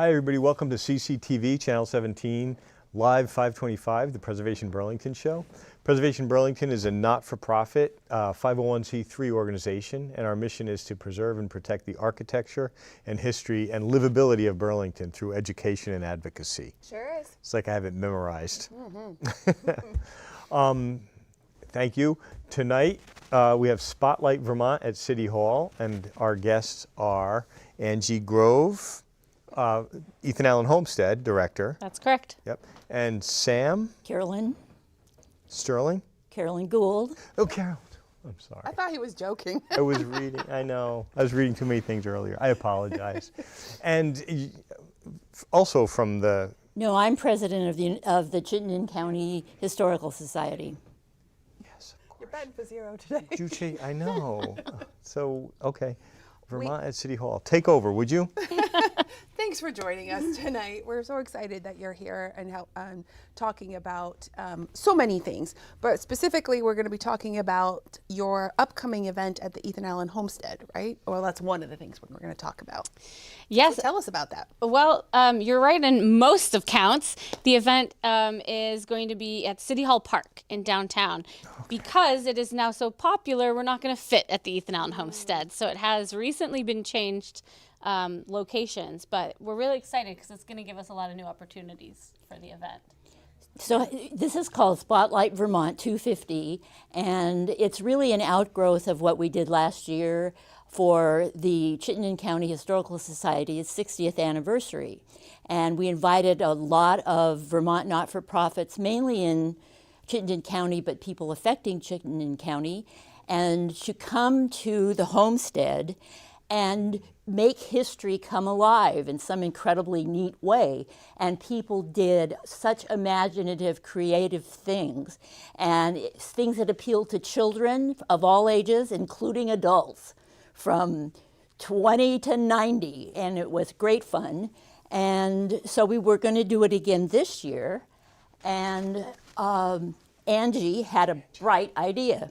Hi everybody, welcome to CCTV, Channel 17, Live 525, the Preservation Burlington Show. Preservation Burlington is a not-for-profit 501c3 organization, and our mission is to preserve and protect the architecture and history and livability of Burlington through education and advocacy. Sure is. It's like I have it memorized. Thank you. Tonight we have Spotlight Vermont at City Hall, and our guests are Angie Grove, Ethan Allen Homestead Director. That's correct. Yep. And Sam Carolyn Oh, Gould. Carol. I'm sorry. I thought he was joking. I was reading, I know. I was reading too many things earlier. I apologize. And also from the... No, I'm president of the Chittenden County Historical Society. Yes, of course. You're betting for zero today. Juche, I know. So, okay. Vermont at City Hall. Take over, would you? Thanks for joining us tonight. We're so excited that you're here and talking about so many things. But specifically, we're going to be talking about your upcoming event at the Ethan Allen Homestead, right? Well, that's one of the things we're going to talk about. Yes. So tell us about that. Well, you're right in most of counts. The event is going to be at City Hall Park in downtown. Okay. Because it is now so popular, we're not going to fit at the Ethan Allen Homestead. So it has recently been changed locations, but we're really excited because it's going to give us a lot of new opportunities for the event. So this is called Spotlight Vermont 250, and it's really an outgrowth of what we did last year for the Chittenden County Historical Society's 60th anniversary. And we invited a lot of Vermont not-for-profits, mainly in Chittenden County, but people affecting Chittenden County, and to come to the homestead and make history come alive in some incredibly neat way. And people did such imaginative, creative things, and things that appealed to children of all ages, including adults, from 20 to 90, and it was great fun. And so we were going to do it again this year, and Angie had a bright idea.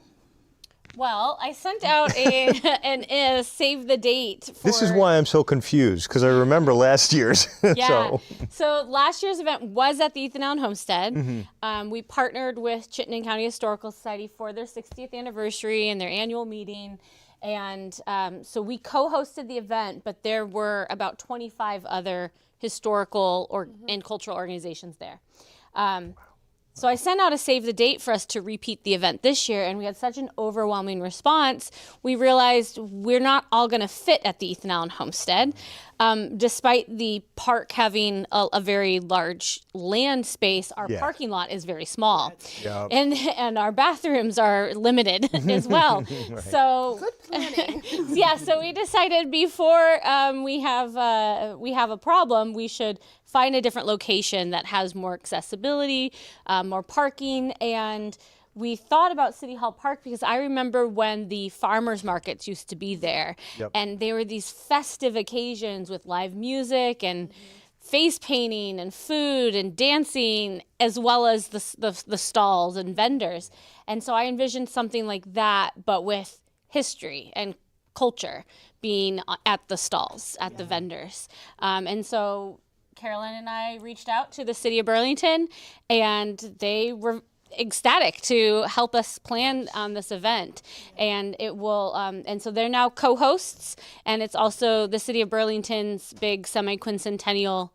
Well, I sent out a save the date for... This is why I'm so confused, because I remember last year's. Yeah. So last year's event was at the Ethan Allen Homestead. Mm-hmm. We partnered with Chittenden County Historical Society for their 60th anniversary and their annual meeting. And so we co-hosted the event, but there were about 25 other historical and cultural organizations there. So I sent out a save the date for us to repeat the event this year, and we had such an overwhelming response, we realized we're not all going to fit at the Ethan Allen Homestead. Despite the park having a very large land space, our parking lot is very small. Yep. And our bathrooms are limited as well. Right. So good planning. Yeah, so we decided before we have a problem, we should find a different location that has more accessibility, more parking, and we thought about City Hall Park because I remember when the farmers markets used to be there. Yep. And they were these festive occasions with live music and face painting and food and dancing, as well as the stalls and vendors. And so I envisioned something like that, but with history and culture being at the stalls, at the vendors. And so Carolyn and I reached out to the city of Burlington, and they were ecstatic to help us plan on this event. And it will, and so they're now co-hosts, and it's also the city of Burlington's big semi-quincentennial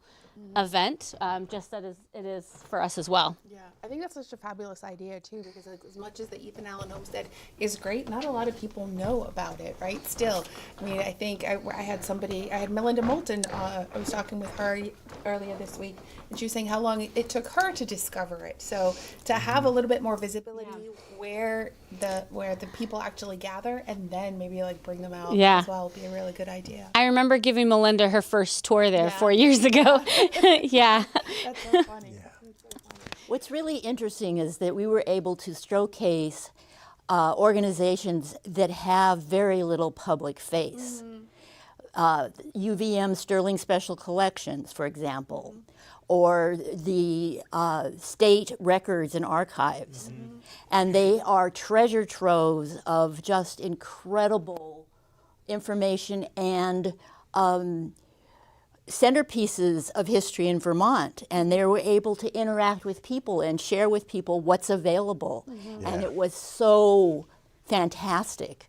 event, just as it is for us as well. Yeah, I think that's such a fabulous idea too, because as much as the Ethan Allen Homestead is great, not a lot of people know about it, right? Still, I mean, I think I had Melinda Moulton, I was talking with her earlier this week, and she was saying how long it took her to discover it. So to have a little bit more visibility where the people actually gather, and then maybe like bring them out as well, would be a really good idea. I remember giving Melinda her first tour there 4 years ago. Yeah. That's so funny. What's really interesting is that we were able to showcase organizations that have very little public face. UVM Sterling Special Collections, for example, or the state records and archives. And they are treasure troves of just incredible information and centerpieces of history in Vermont, and they were able to interact with people and share with people what's available. And it was so fantastic.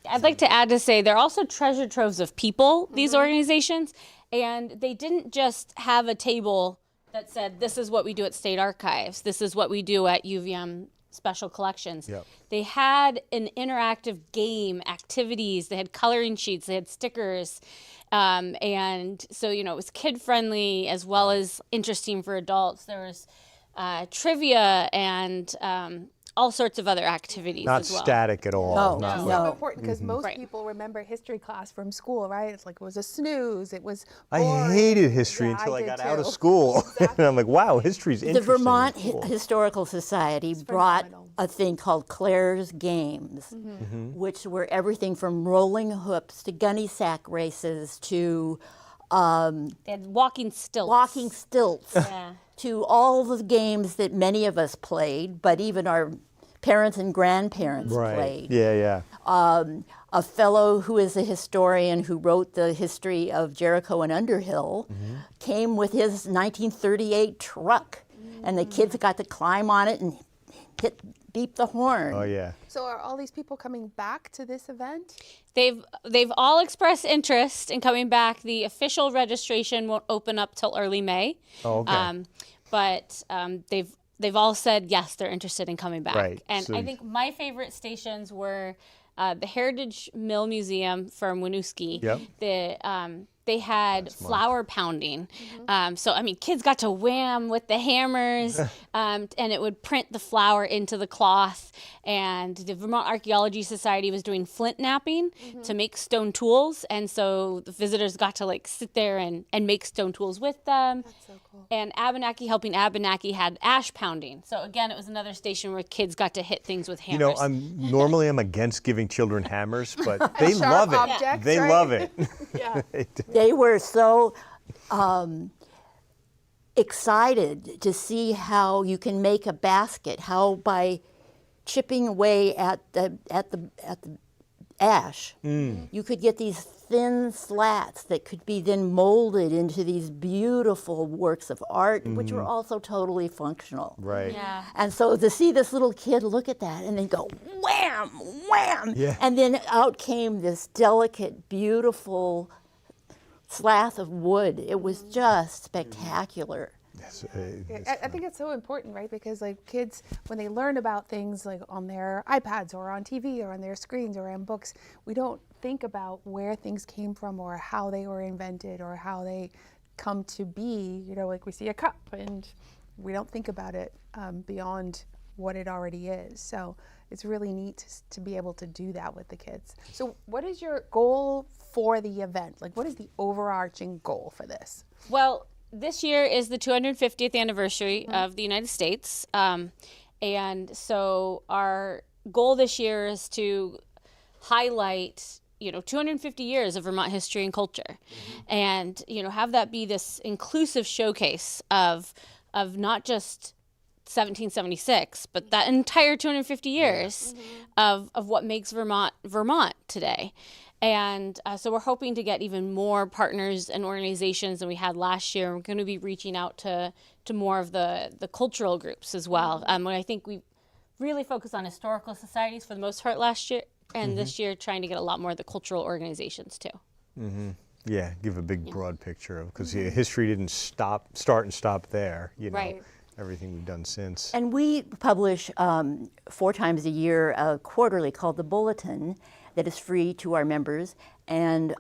I'd like to add to say they're also treasure troves of people, these organizations, and they didn't just have a table that said, this is what we do at State Archives, this is what we do at UVM Special Collections. Yep. They had an interactive game, activities, they had coloring sheets, they had stickers, and so, you know, it was kid-friendly as well as interesting for adults. There was trivia and all sorts of other activities Not as well. static at all. No, Not It's like- so important because most Right. people remember history class from school, right? It's like it was a snooze. It was. I boring. hated history Yeah, until I did got out of too. school. and I'm like, wow, history's The interesting. Vermont and cool. Historical Society brought phenomenal. a thing called Claire's Games, which were everything from rolling hoops to gunny sack races to They had walking stilts. walking stilts Yeah. to all the games that many of us played, but even our parents and grandparents Right. played. Yeah. A fellow who is a historian who wrote the history of Jericho and Underhill came with his 1938 truck, and the kids got to climb on it and beep the horn. Oh, yeah. So are all these people coming back to this event? They've all expressed interest in coming back. The official registration won't open up till early May. Oh, okay. But they've all said yes, they're interested in coming back. Right, And so- I think my favorite stations were the Heritage Mill Museum from Winooski. Yep. They had flour pounding. So, I mean, kids got to wham with the hammers, and it would print the flour into the cloth. And the Vermont Archaeology Society was doing flint knapping to make stone tools. And so the visitors got to like sit there and make stone tools with them. So cool. And Abenaki Helping Abenaki had ash pounding. So again, it was another station where kids got to hit things with You hammers. know, I'm against giving children hammers, but they Sharp love it. objects, They right? love it. Yeah. They were so excited to see how you can make a basket, how by chipping away at the ash, you could get these thin slats that could be then molded into these beautiful works of art, which were also totally functional. Right. yeah. And so to see this little kid look at that and then go wham, wham, Yeah. and then out came this delicate, beautiful slath of wood. It was just spectacular. Yes, I think it's so important, right? Because like kids, when they learn about things like on their iPads or on TV or on their screens or in books, we don't think about where things came from or how they were invented or how they come to be. You know, like we see a cup and we don't think about it beyond what it already is. So it's really neat to be able to do that with the kids. So what is your goal for the event? Like what is the overarching goal for this? Well, this year is the 250th anniversary of the United States. And so our goal this year is to highlight, 250 years of Vermont history and culture. And, have that be this inclusive showcase of not just 1776, but that entire 250 years of what makes Vermont today. And so we're hoping to get even more partners and organizations than we had last year. We're going to be reaching out to more of the cultural groups as well. I think we really focused on historical societies for the most part last year, and this year trying to get a lot more of the cultural organizations too. Yeah, give a big broad picture of, because history didn't start and stop there. Right. Everything we've done since. And we publish 4 times a year a quarterly called The Bulletin that is free to our members. And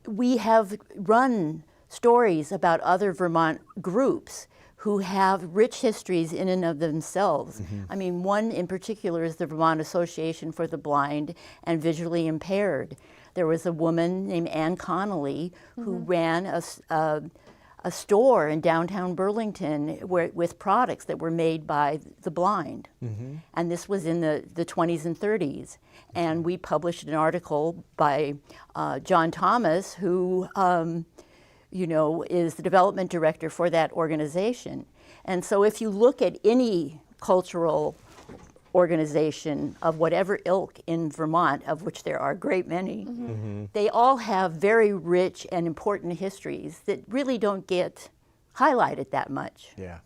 we have run stories about other Vermont groups who have rich histories in and of themselves. I mean, one in particular is the Vermont Association for the Blind and Visually Impaired. There was a woman named Ann Connolly who ran a store in downtown Burlington with products that were made by the blind. And this was in the 20s and 30s. And we published an article by John Thomas, who is the development director for that organization. And so if you look at any cultural organization of whatever ilk in Vermont, of which there are a great many, they all have very rich and important histories that really don't get highlighted that much. Yeah,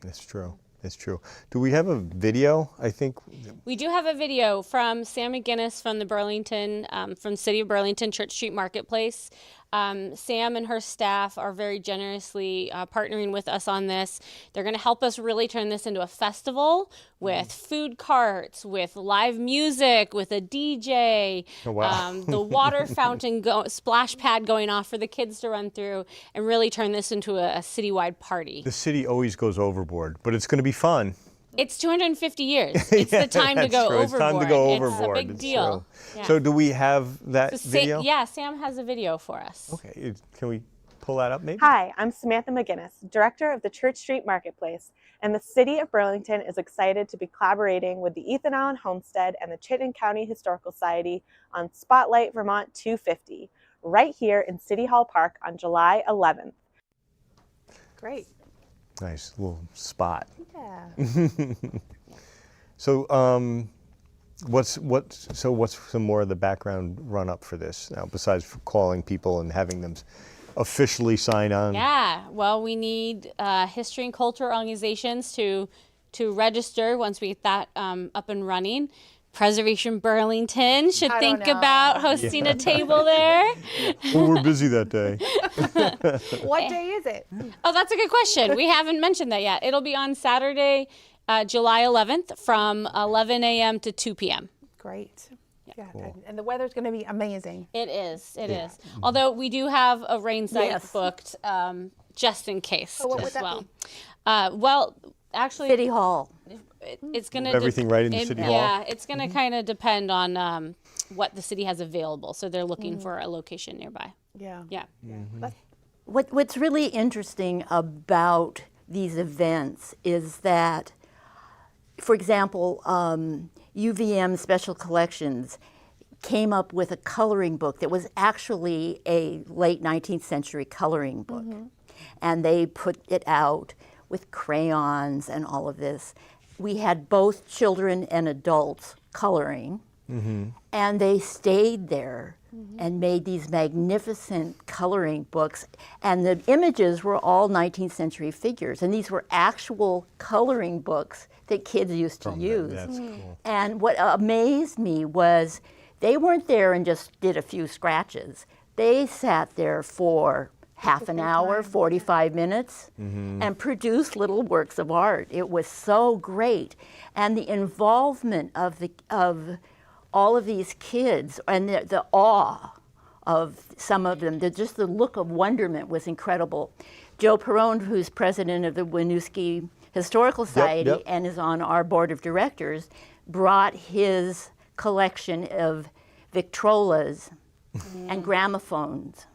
that's true. That's true. Do we have a video? I think We do have a video from Sam McGinnis from the Burlington, from City of Burlington Church Street Marketplace. Sam and her staff are very generously partnering with us on this. They're going to help us really turn this into a festival with food carts, with live music, with a DJ, Oh, wow. the water fountain splash pad going off for the kids to run through, and really turn this into a citywide party. the city always goes overboard, but it's going to be fun. It's 250 years. It's the time to That's go true. overboard. It's time to go overboard. It's a big It's deal. true. Yeah. So do we have that So video? yeah, Sam has a video for us. Okay, can we pull that up maybe? Hi, I'm Samantha McGinnis, Director of the Church Street Marketplace, and the City of Burlington is excited to be collaborating with the Ethan Allen Homestead and the Chittenden County Historical Society on Spotlight Vermont 250, right here in City Hall Park on July 11th. Great. Nice little spot. Yeah. So what's some more of the background run up for this now, besides calling people and having them officially sign on? Yeah, well, we need history and culture organizations to register once we get that up and running. Preservation Burlington should I don't think know. about hosting a table there. Well, we're busy that day. What day is it? Oh, that's a good question. We haven't mentioned that yet. It'll be on Saturday, July 11th from 11 a.m. to 2 p.m. Great. Yeah, and the weather's going to be amazing. It is. It is. Although we do have a rain site Yes. booked just in case what would as that well. be? Well, actually, City Hall. it's going to Everything right in the City Hall? Yeah, it's going to kind of depend on what the city has available. So they're looking for a location nearby. Yeah. Yeah. What's really interesting about these events is that, for example, UVM Special Collections came up with a coloring book that was actually a late 19th century coloring book. And they put it out with crayons and all of this. We had both children and adults coloring, and they stayed there and made these magnificent coloring books. And the images were all 19th century figures, and these were actual coloring books that kids used to use. That's cool. And what amazed me was they weren't there and just did a few scratches. They sat there for half an hour, 45 minutes, and produced little works of art. It was so great. And the involvement of all of these kids and the awe of some of them, just the look of wonderment was incredible. Joe Perone, who's president of the Winooski Historical Society yep. and is on our board of directors, brought his collection of Victrolas and gramophones.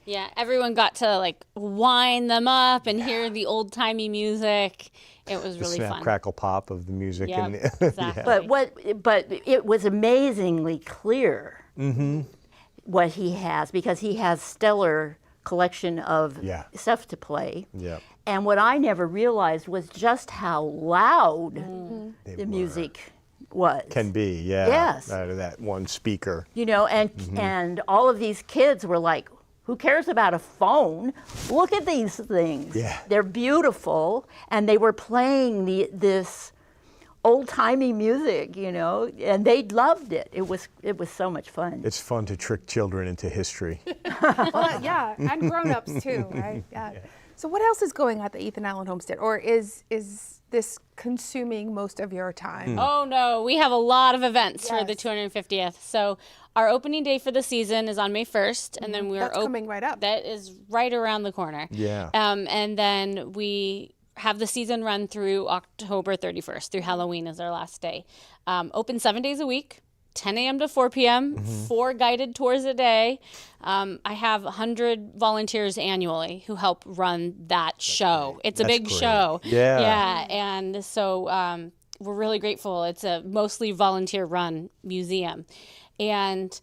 Yeah, everyone got to like wind them up and hear the old timey music. It was The really snap, fun. crackle, pop of the music. Yep, And exactly. But it was amazingly clear what he has, because he has stellar collection of Yeah. stuff to play. Yep. And what I never realized was just how loud They the were. music was. Can be, yeah. Yes. Out of that one speaker. You know, and all of these kids were like, who cares about a phone? Look at these things. Yeah. They're beautiful, and they were playing this old-timey music, you know, and they loved it. It was so much fun. It's fun to trick children into history. Well, yeah, and grown-ups too, right? Yeah. So what else is going on at the Ethan Allen Homestead, or is this consuming most of your time? Oh no, we have a lot of events for the Yes. 250th. So our opening day for the season is on May 1st, and then we're That's coming right up. That is right around the corner. Yeah. And then we have the season run through October 31st, through Halloween is our last day. Open 7 days a week, 10 a.m. to 4 p.m., 4 guided tours a day. I have 100 volunteers annually who help run that show. It's a That's big great. show. Yeah. Yeah, and so we're really grateful. It's a mostly volunteer-run museum. And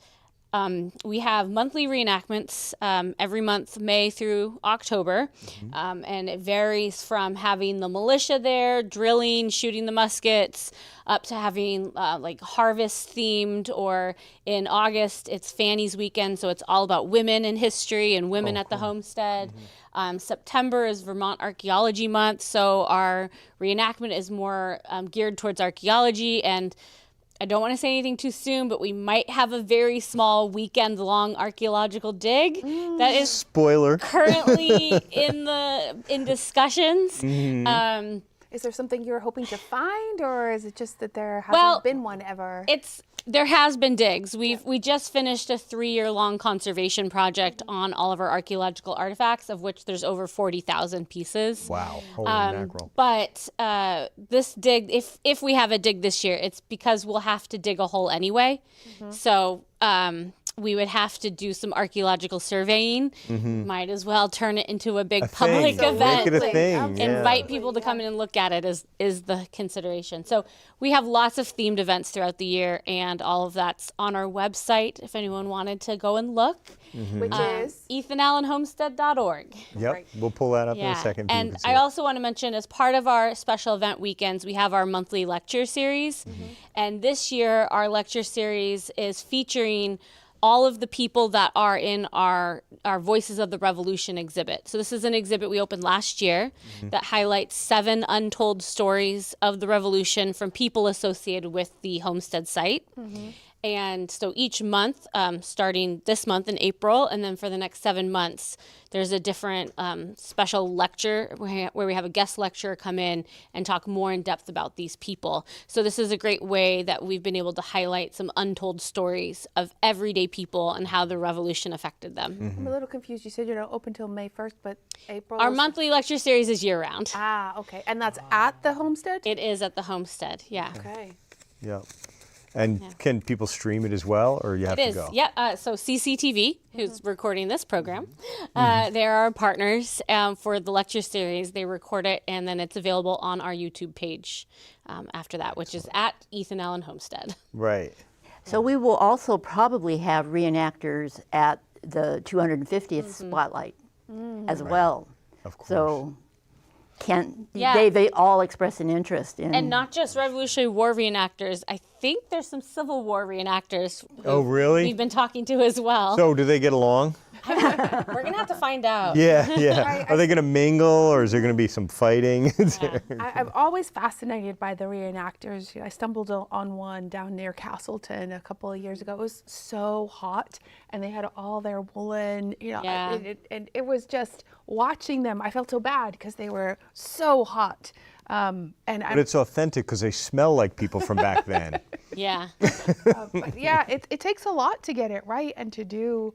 We have monthly reenactments every month, May through October, and it varies from having the militia there, drilling, shooting the muskets, up to having like harvest themed, or in August it's Fanny's Weekend, so it's all about women in history and women at the homestead. September is Vermont Archaeology Month, so our reenactment is more geared towards archaeology, and I don't want to say anything too soon, but we might have a very small weekend-long archaeological dig that is Spoiler. currently in discussions. Is there something you're hoping to find, or is it just that there hasn't been one ever? There has been digs. We just finished a 3-year-long conservation project on all of our archaeological artifacts, of which there's over 40,000 pieces. Wow. Holy mackerel. But this dig, if we have a dig this year, it's because we'll have to dig a hole anyway. So we would have to do some archaeological surveying. Might as well turn it into a big public thing. event. Make it a thing. Yeah. Invite people to come in and look at it is the consideration. So we have lots of themed events throughout the year, and all of that's on our website if anyone wanted to go and look. Which is? EthanAllenHomestead.org. Yep. Right. We'll pull that up in a second. people And can see I it. also want to mention, as part of our special event weekends, we have our monthly lecture series. And this year, our lecture series is featuring all of the people that are in our Voices of the Revolution exhibit. So this is an exhibit we opened last year that highlights 7 untold stories of the Revolution from people associated with the Homestead site. And so each month, starting this month in April, and then for the next 7 months, there's a different special lecture where we have a guest lecturer come in and talk more in depth about these people. So this is a great way that we've been able to highlight some untold stories of everyday people and how the revolution affected them. I'm a little confused. You said you're not open till May 1st, but April? Our monthly lecture series is year-round. Ah, okay. And that's at the homestead? It is at the homestead, yeah. Okay. Yeah. And can people stream it as well, or you have It to is, go? yeah. So CCTV, who's recording this program, they're our partners for the lecture series. They record it, and then it's available on our YouTube page after that, which is at Ethan Allen Homestead. Right. So we will also probably have reenactors at the 250th Spotlight as well. Of course. So Yeah. they all express an interest in. And not just Revolutionary War reenactors. I think there's some Civil War reenactors. Oh, really? We've been talking to as well. So do they get along? We're going to have to find out. Yeah, yeah. Are they going to mingle, or is there going to be some fighting? I'm always fascinated by the reenactors. I stumbled on one down near Castleton a couple of years ago. It was so hot, and they had all their woolen, Yeah. and it was just watching them. I felt so bad because they were so hot. But it's authentic because they smell like people from back then. Yeah. But yeah, it takes a lot to get it right and to do.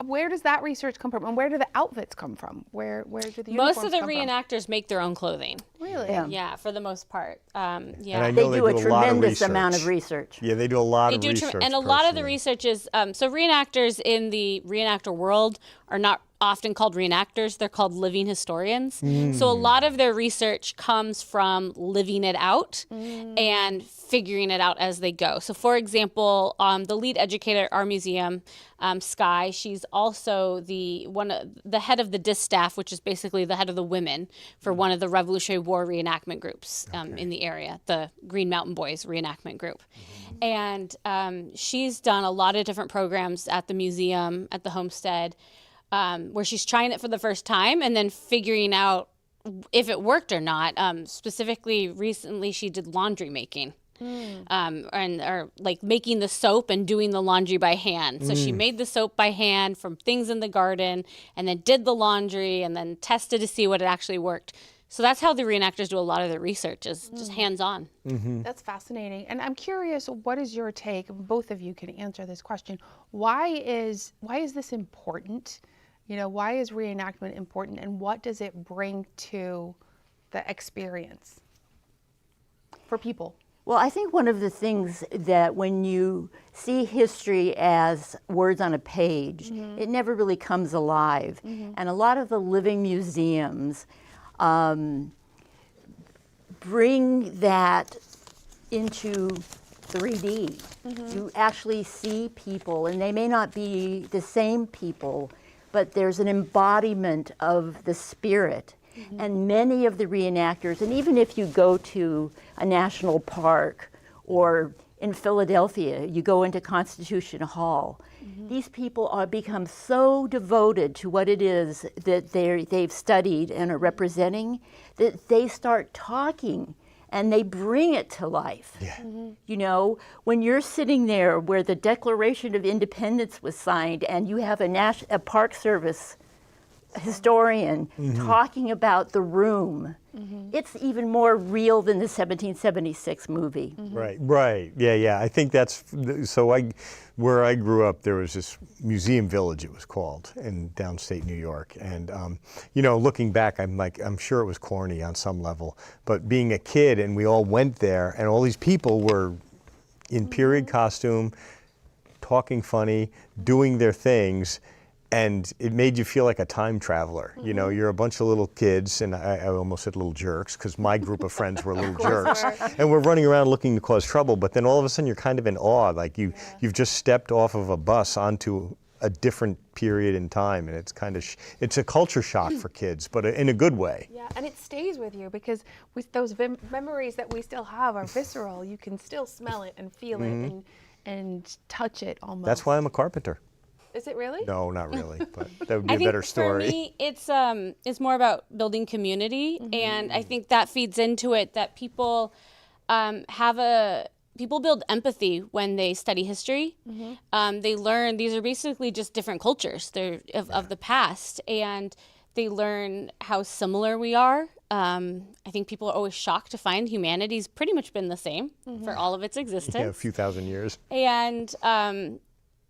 Where does that research come from, and where do the outfits come from? Where do the Most uniforms of the come from? reenactors make their own clothing. Really? Yeah. Yeah, for the most part. Yeah. And I they know do a lot of tremendous amount of research. research. Yeah, they do a lot They of do, research. and a lot of the personally. research is so reenactors in the reenactor world are not often called reenactors; they're called living historians. So a lot of their research comes from living it out and figuring it out as they go. So, for example, the lead educator at our museum, Sky, she's also the head of the DIS staff, which is basically the head of the women for one of the Revolutionary War reenactment groups in the area, the Green Mountain Boys reenactment group. And she's done a lot of different programs at the museum, at the homestead, where she's trying it for the first time and then figuring out if it worked or not. Specifically, recently she did laundry making. Or like making the soap and doing the laundry by hand. So she made the soap by hand from things in the garden, and then did the laundry, and then tested to see what it actually worked. So that's how the reenactors do a lot of their research, is just hands-on. That's fascinating. And I'm curious, what is your take? Both of you can answer this question. Why is this important? Why is reenactment important, and what does it bring to the experience for people? Well, I think one of the things that when you see history as words on a page, it never really comes alive. And a lot of the living museums bring that into 3D. You actually see people, and they may not be the same people, but there's an embodiment of the spirit. And many of the reenactors, and even if you go to a national park or in Philadelphia, you go into Constitution Hall, these people are become so devoted to what it is that they've studied and are representing that they start talking and they bring it to life. Yeah. You know, when you're sitting there where the Declaration of Independence was signed and you have a Park Service historian talking about the room, it's even more real than the 1776 movie. Right. Yeah. I think that's so. Where I grew up, there was this Museum Village, it was called, in downstate New York. And you know, looking back, I'm sure it was corny on some level. But being a kid, and we all went there, and all these people were in period costume, talking funny, doing their things. And it made you feel like a time traveler. You know, you're a bunch of little kids, and I almost said little jerks, because my group of friends were little jerks. And we're running around looking to cause trouble, but then all of a sudden you're kind of in awe, like you've just stepped off of a bus onto a different period in time, and it's kind of, it's a culture shock for kids, but in a good way. Yeah, and it stays with you because with those memories that we still have are visceral. You can still smell it and feel it and touch it almost. That's why I'm a carpenter. Is it really? No, not really, but that would be I a think better story. for me, it's more about building community, and I think that feeds into it. That people people build empathy when they study history. They learn these are basically just different cultures. They're of the past, and they learn how similar we are. I think people are always shocked to find humanity's pretty much been the same for all of its existence. Yeah, a few thousand years. And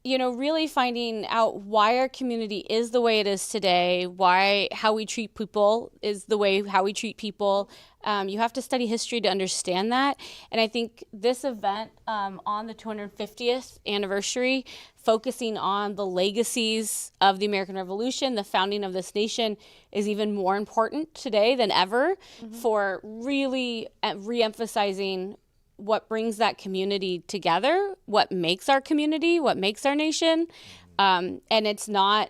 you know, really finding out why our community is the way it is today, how we treat people is the way how we treat people. You have to study history to understand that. And I think this event on the 250th anniversary, focusing on the legacies of the American Revolution, the founding of this nation, is even more important today than ever for really re-emphasizing what brings that community together, what makes our community, what makes our nation. And it's not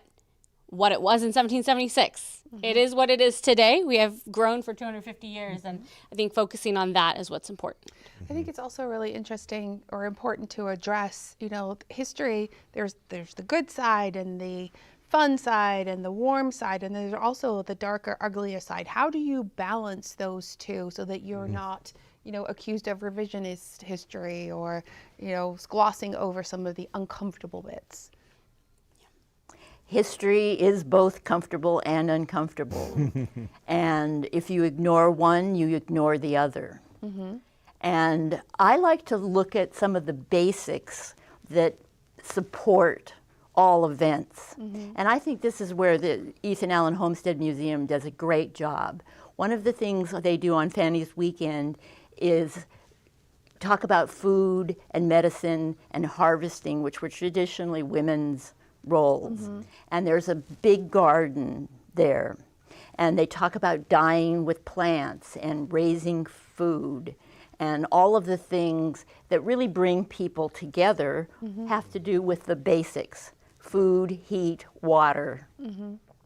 what it was in 1776. It is what it is today. We have grown for 250 years, and I think focusing on that is what's important. I think it's also really interesting or important to address, you know, history. There's the good side and the fun side and the warm side, and there's also the darker, uglier side. How do you balance those two so that you're not, you know, accused of revisionist history or, you know, glossing over some of the uncomfortable bits? History is both comfortable and uncomfortable. And if you ignore one, you ignore the other. And I like to look at some of the basics that support all events. And I think this is where the Ethan Allen Homestead Museum does a great job. One of the things they do on Fanny's Weekend is talk about food and medicine and harvesting, which were traditionally women's roles. And there's a big garden there. And they talk about dying with plants and raising food. And all of the things that really bring people together have to do with the basics: food, heat, water,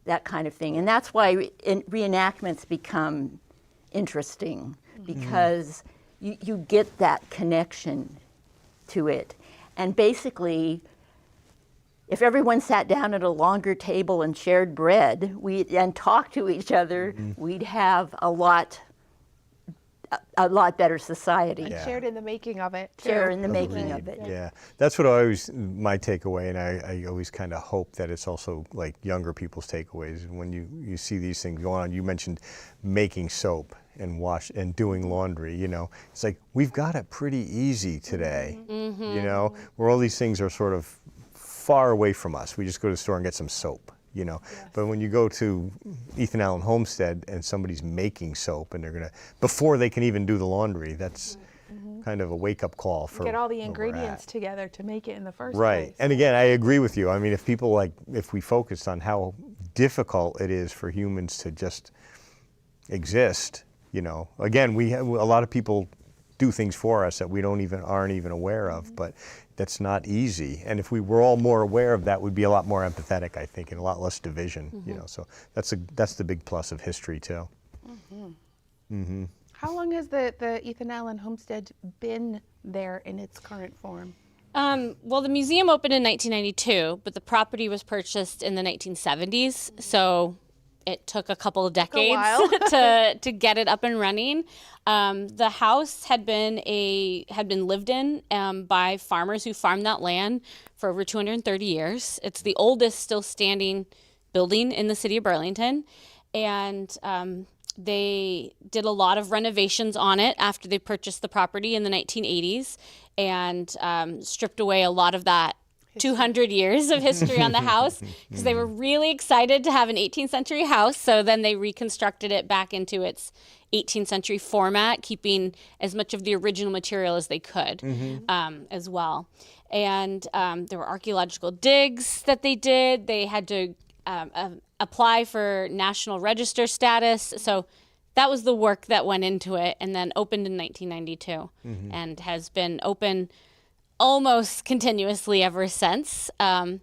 that kind of thing. And that's why reenactments become interesting, because you get that connection to it. And basically, if everyone sat down at a longer table and shared bread and talked to each other, we'd have a lot better society. And shared in the making of it, too. Share in the making of it. Yeah, that's what my takeaway, and I always kind of hope that it's also like younger people's takeaways. When you see these things going on, you mentioned making soap and doing laundry, you know, it's like we've got it pretty easy today, you know, where all these things are sort of far away from us. We just go to the store and get some soap, you know. But when you go to Ethan Allen Homestead and somebody's making soap and they're gonna, before they can even do the laundry, that's kind of a wake-up call for get all the where we're ingredients at. together to make it in the first Right. place. And again, I agree with you. I mean, if we focused on how difficult it is for humans to just exist, you know, again, we have a lot of people do things for us that we aren't even aware of. But that's not easy. And if we were all more aware of that, we'd be a lot more empathetic, I think, and a lot less division. You know, so that's the big plus of history too. How long has the Ethan Allen homestead been there in its current form? Well, the museum opened in 1992, but the property was purchased in the 1970s, so it took a couple of decades while. to get it up and running. The house had been lived in by farmers who farmed that land for over 230 years. It's the oldest still standing building in the city of Burlington, and they did a lot of renovations on it after they purchased the property in the 1980s and stripped away a lot of that 200 years of history on the house because they were really excited to have an 18th century house. So then they reconstructed it back into its 18th century format, keeping as much of the original material as they could as well. And there were archaeological digs that they did. They had to apply for National Register status. So that was the work that went into it, and then opened in 1992 and has been open almost continuously ever since. And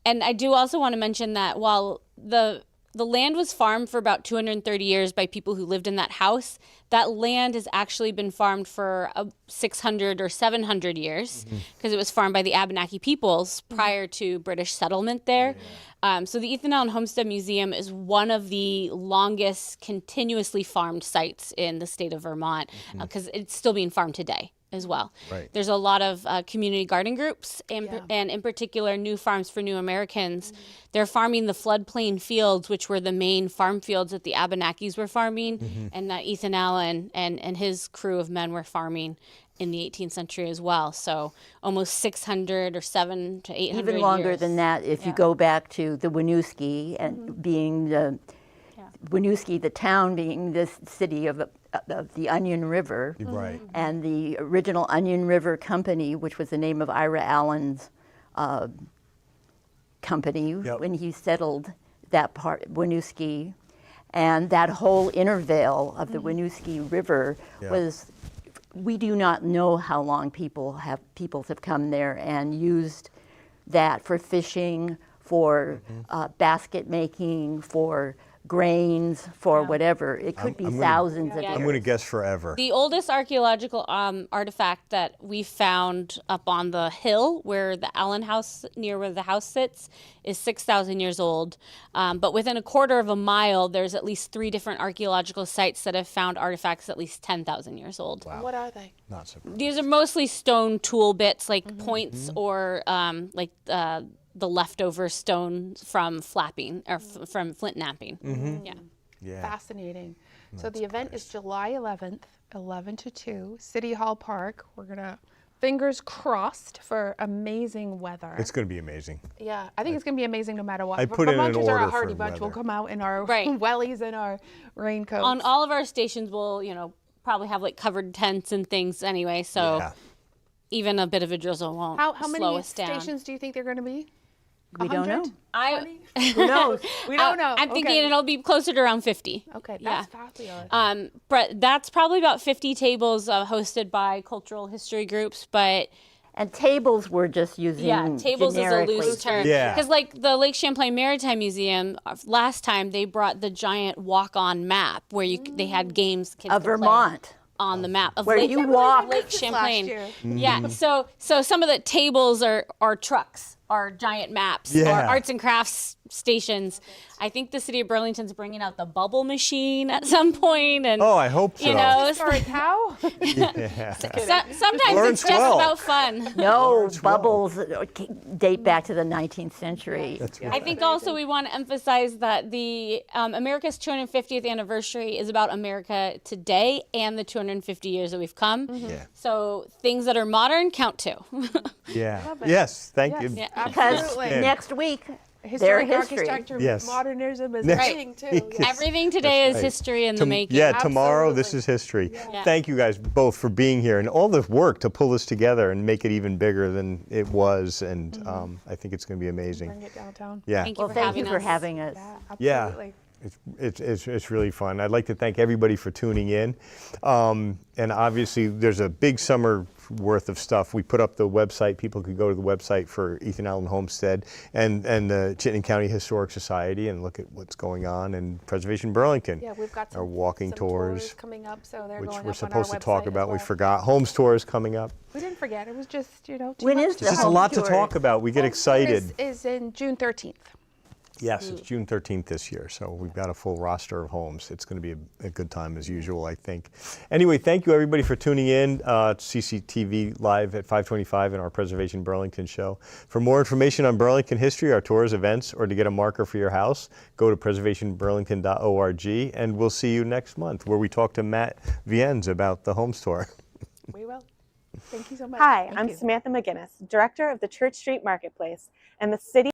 I do also want to mention that while the land was farmed for about 230 years by people who lived in that house, that land has actually been farmed for 600 or 700 years because it was farmed by the Abenaki peoples prior to British settlement there. So the Ethan Allen Homestead Museum is one of the longest continuously farmed sites in the state of Vermont because it's still being farmed today as well. Right. There's a lot of community garden groups and in particular New Farms for New Americans. They're farming the floodplain fields, which were the main farm fields that the Abenakis were farming, and that Ethan Allen and his crew of men were farming in the 18th century as well. So almost 600 or 700 to 800 Even longer years. than that, if you go back to the Winooski and being the Winooski, the town being this city of the Onion River, Right. and the original Onion River Company, which was the name of Ira Allen's company when he settled that part, Winooski, and that whole intervale of the Winooski River was. We do not know how long peoples have come there and used that for fishing, for basket making, for grains, for whatever. It could be thousands of years. I'm going to guess forever. The oldest archaeological artifact that we found up on the hill where the Allen house, near where the house sits, is 6,000 years old. But within a quarter of a mile, there's at least 3 different archaeological sites that have found artifacts at least 10,000 years old. Wow. What are they? Not so. These are mostly stone tool bits like points or like the leftover stone from flapping or from flint knapping. Yeah. Fascinating. So the event is July 11th, 11 to 2, City Hall Park. We're going to, fingers crossed for amazing weather. It's going to be amazing. Yeah, I think it's going to be amazing no matter what. I put it in an Vermonters are a order hardy for bunch. We'll weather. come out in our Right. wellies and our raincoats. On all of our stations, we'll probably have like covered tents and things anyway. So Yeah. even a bit of a drizzle won't How slow many us down. stations do you think they're going to be? We don't know. 100? Who knows? We don't know. I'm thinking Okay. it'll be closer to around 50. Okay, Yeah. that's fabulous. But that's probably about 50 tables hosted by cultural history groups. But And tables were just using tables is a generically. loose term. Yeah. Because like the Lake Champlain Maritime Museum, last time they brought the giant walk-on map where they had games kids Of could play Vermont. on the map of Where Lake, you walk. Lake Last Champlain. year. Yeah. So some of the tables are trucks, are giant maps, or Yeah. arts and crafts stations. I think the city of Burlington's bringing out the bubble machine at some point, and Oh, I hope so. you know, Sorry, cow? sometimes Learns it's just well. about fun. No, bubbles date back to the 19th century. I think also we want to emphasize that the America's 250th anniversary is about America today and the 250 years that we've come. Yeah. So things that are modern count too. Yeah. Yes. Thank you. Yeah. Because Absolutely. next week, their Historic history. architecture, Yes. modernism is Next- a thing too. Yeah. Everything today is right. history in the making. Yeah, tomorrow this Absolutely. is history. Yeah. Thank you guys both for being here and all the work to pull this together and make it even bigger than it was. And I think it's going to be amazing. Bring it downtown. Yeah. Thank you Well, for thank having you for us. having us. Yeah, Yeah. absolutely. It's really fun. I'd like to thank everybody for tuning in. And obviously, there's a big summer worth of stuff. We put up the website. People could go to the website for Ethan Allen Homestead and the Chittenden County Historic Society and look at what's going on in Preservation Burlington. Yeah, we've got our walking some tours coming up, so they're which going we're up supposed on to our talk website about. as We well. forgot. Homes tours coming up. We didn't forget. It was just, too When much is to the Just a cover. lot to tours? talk about. We get excited. Is in June 13th. Yes, it's June 13th this year, so we've got a full roster of homes. It's going to be a good time as usual, I think. Anyway, thank you everybody for tuning in to CCTV Live at 525 in our Preservation Burlington show. For more information on Burlington history, our tours, events, or to get a marker for your house, go to preservationburlington.org, and we'll see you next month where we talk to Matt Viennes about the home store. We will. Thank you so much. Hi, Thank I'm you. Samantha McGinnis, Director of the Church Street Marketplace and the City